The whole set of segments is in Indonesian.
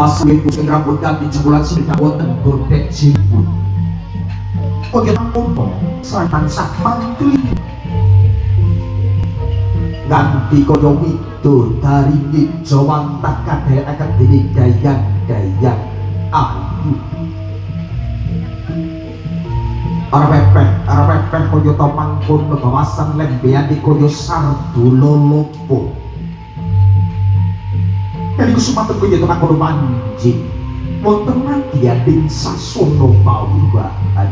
Masih pusing rambut ganti jempulan sini wonten godek jemput. Kok kita ngomong serangan sak mantri ganti koyo wido dari Jawa tak kadhe akan dene dayang-dayang ayu. Arep pepeh koyo to mangkon megawasan lembean di koyo sardu lolopo. Dari kesempatan koyo to mangkon manjing. Wonten nadya ing sasana pawibahan.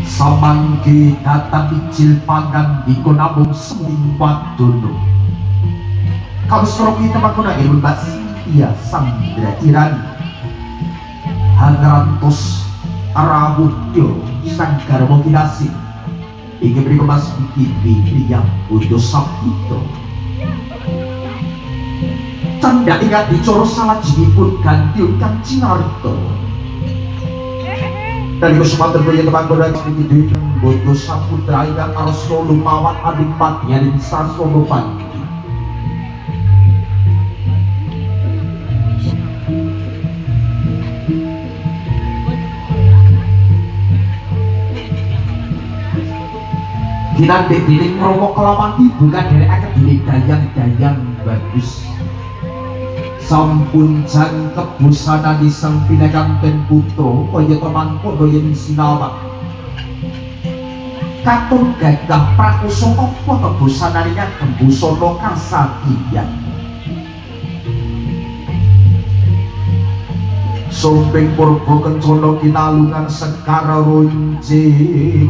Samangke kata bicil pangan diko nabung seliwat dono. Kawis roki temako naging bas iya Sandra Irani Hangrantos Arawudyo Sanggarmo Kinasi ingin beri kemas bikini yang udah sabito canda ingat dicoro salah jinipun ganti kang Cinarto dari kesempatan beri teman kodang sedikit bodo saputra ingat arso lumawan adipatnya di sasono pagi. Kinandek diling romo kelawan ibu kan dari akan diling dayang-dayang bagus. Sampun jan kebusana di sang pinaganten putro kaya temangko kaya ning sinawak. Katon gagah prakusa apa kebusana ringan kembusana kasakiyan. Sompeng purba kencana kinalungan sekara ronje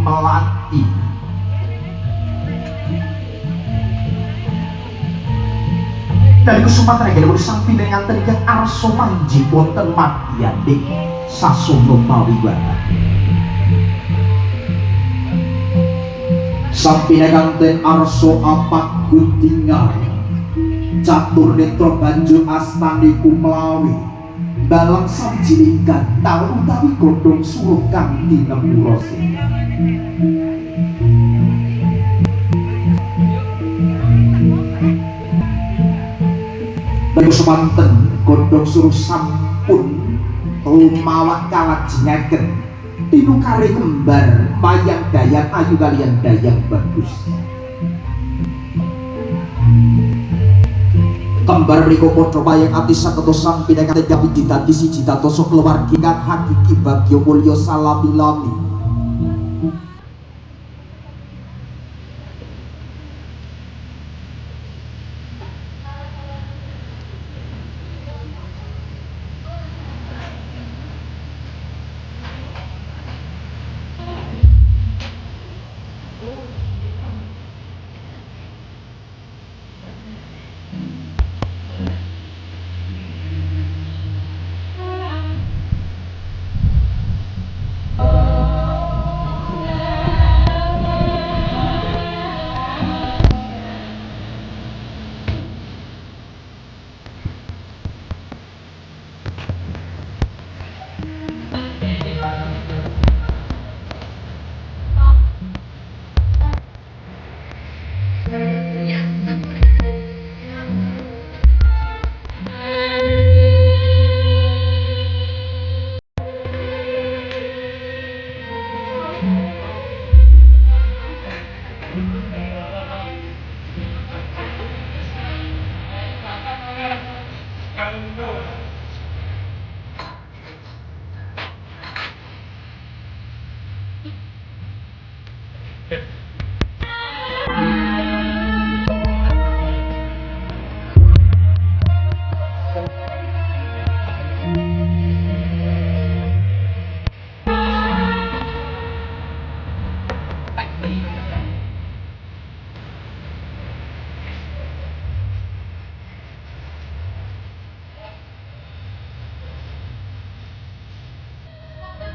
melati. Dari kesempatan yang bersampi dengan terjang arso manji wonten madya ing sasana pawibahan. Sampi nekanten arso apak guntingan catur netra banjur astaniku melawi dalam sawijining gantal utawi godhong suruh kang tinepurose. Dari semanten godhong suruh sampun lumawat kalajengaken tinukari kembar mayang dayang ayu kalian dayang bagus. Kembar mriku padha mayang ati saketo sampi nekate dadi dadi siji dadosa keluarga kang hakiki bagya mulya salami-lami.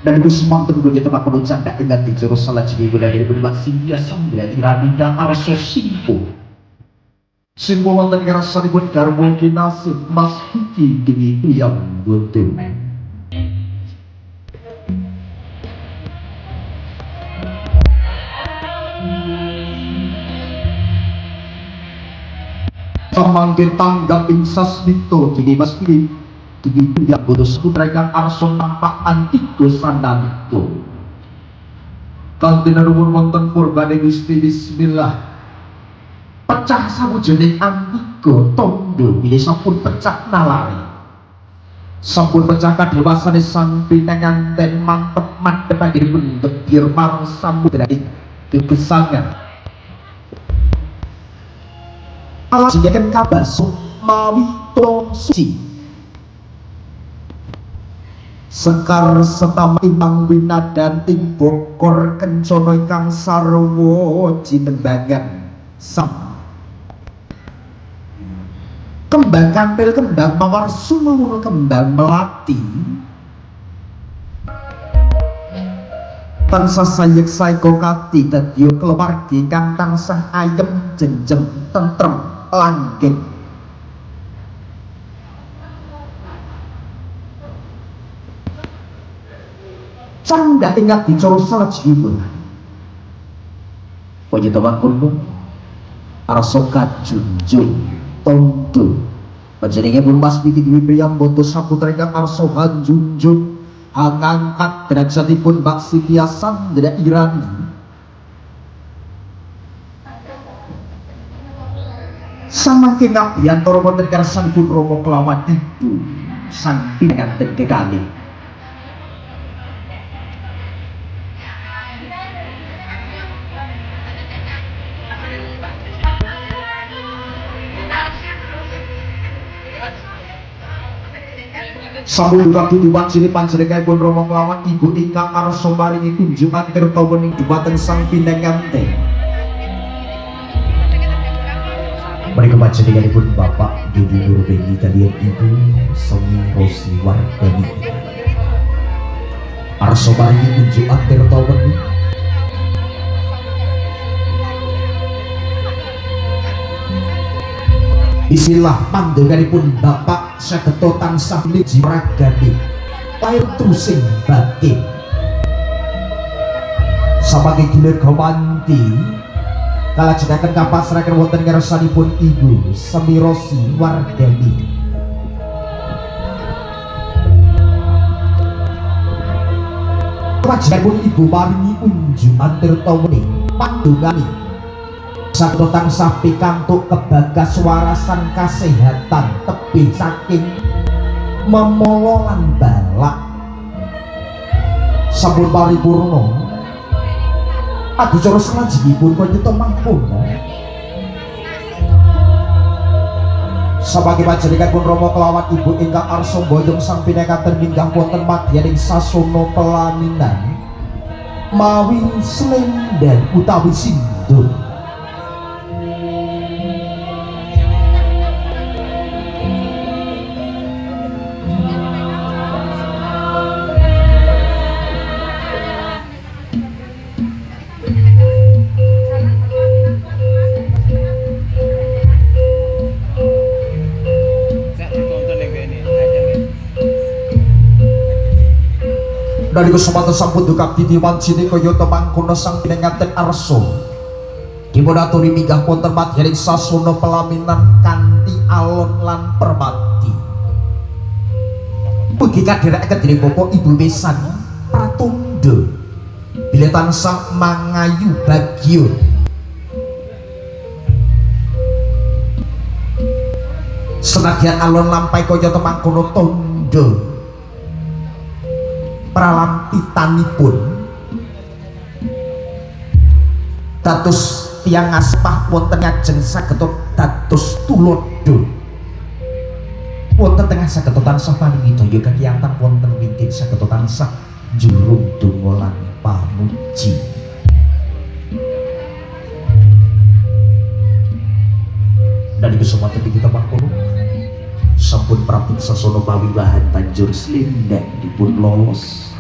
Dan itu semua terduga tempat penulisan tak ingat di jurus salah jadi budaya dari berdua singgah sambil tiraminya arso simpo simpo wonten kerasa dibuat darbo kinasih mas kiki gini yang betul. samangkin tanggap ing sasmito kini mas pilih begitu yang putus putra kang arson nampak antiku sananto kanthi nuwun wonten purbane Gusti bismillah pecah sawujane antiku tondo bilih sampun pecah nalari sampun pecah kadewasane sang pinanganten mantep mantep anggenipun debir marang samudra kegesangan ala jengken kabaso mawi tong suci sekar setama timang winadan ting bokor kencana ingkang sarwa jinembangan sam kembang kantil kembang mawar sumur kembang melati tansah sayek saiko kati dadya keluargi kang tansah ayem jenjem tentrem langgeng candhak ingat dicara salajengipun kaya tawakulmu arsa kajunjung tondo panjenenganipun mas piti dewi priyambata saputra ingkang arsa hanjunjung angangkat derajatipun Mbak Siti Sandra Irani samangke ngabiyantara wonten kersanipun Rama kelawan ibu sang pinanganten kekalih sampun rabi diwajini panjenenganipun Rama kelawan ibu ingkang arsa maringi kunjungan tirta wening dhumateng sang pinanganten mereka panjenenganipun Bapak Dewi Nurbeni kaliyan Ibu Semi Rosi Wardani arsa maringi kunjungan tirta wening Bismillah pandhenganipun Bapak Sageto tansah niji ragane lair trusing batin samangke gilir gawanti kalajengaken kapasrahaken wonten ngarsanipun Ibu Semirosi Wardani panjenenganipun Ibu maringi unjungan tirta wening pandhongani Sageto tansah pikantuk kebagas warasan kasehatan tebih saking memolo lan balak sampun paripurna adicara salajengipun kaya mangkono samangke panjenenganipun Rama kelawan ibu ingkang arsa mboyong sang pinanganten minggah wonten madyaning sasana pelaminan mawi slendang utawi sindur nalika semanten sampun dukak diwanjini kaya mangkono sang pinanganten arsa dipunaturi minggah wonten madyaning sasana pelaminan kanthi alon lan permati mugi kadherekaken dening Bapak Ibu Besan pratandha bilih tansah mangayu bagya senadyan alon lampahe kaya mangkono tandha pralampitanipun dados tiyang aspah wonten ngajeng Sageto dados tulodo wonten tengah Sageto tansah paningi daya kakiyatan wonten wintin Sageto tansah njurung donga lan pamuji nalika semanten kita mangkono sampun prapun sasana pawiwahan banjur slendang dipun lolos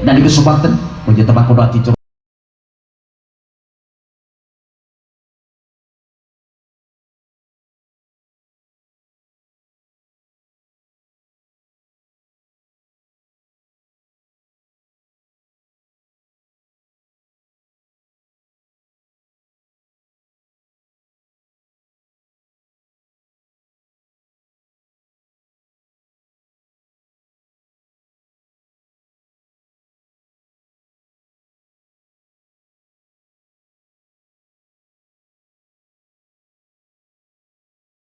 nalika semanten menyang teman kono adicara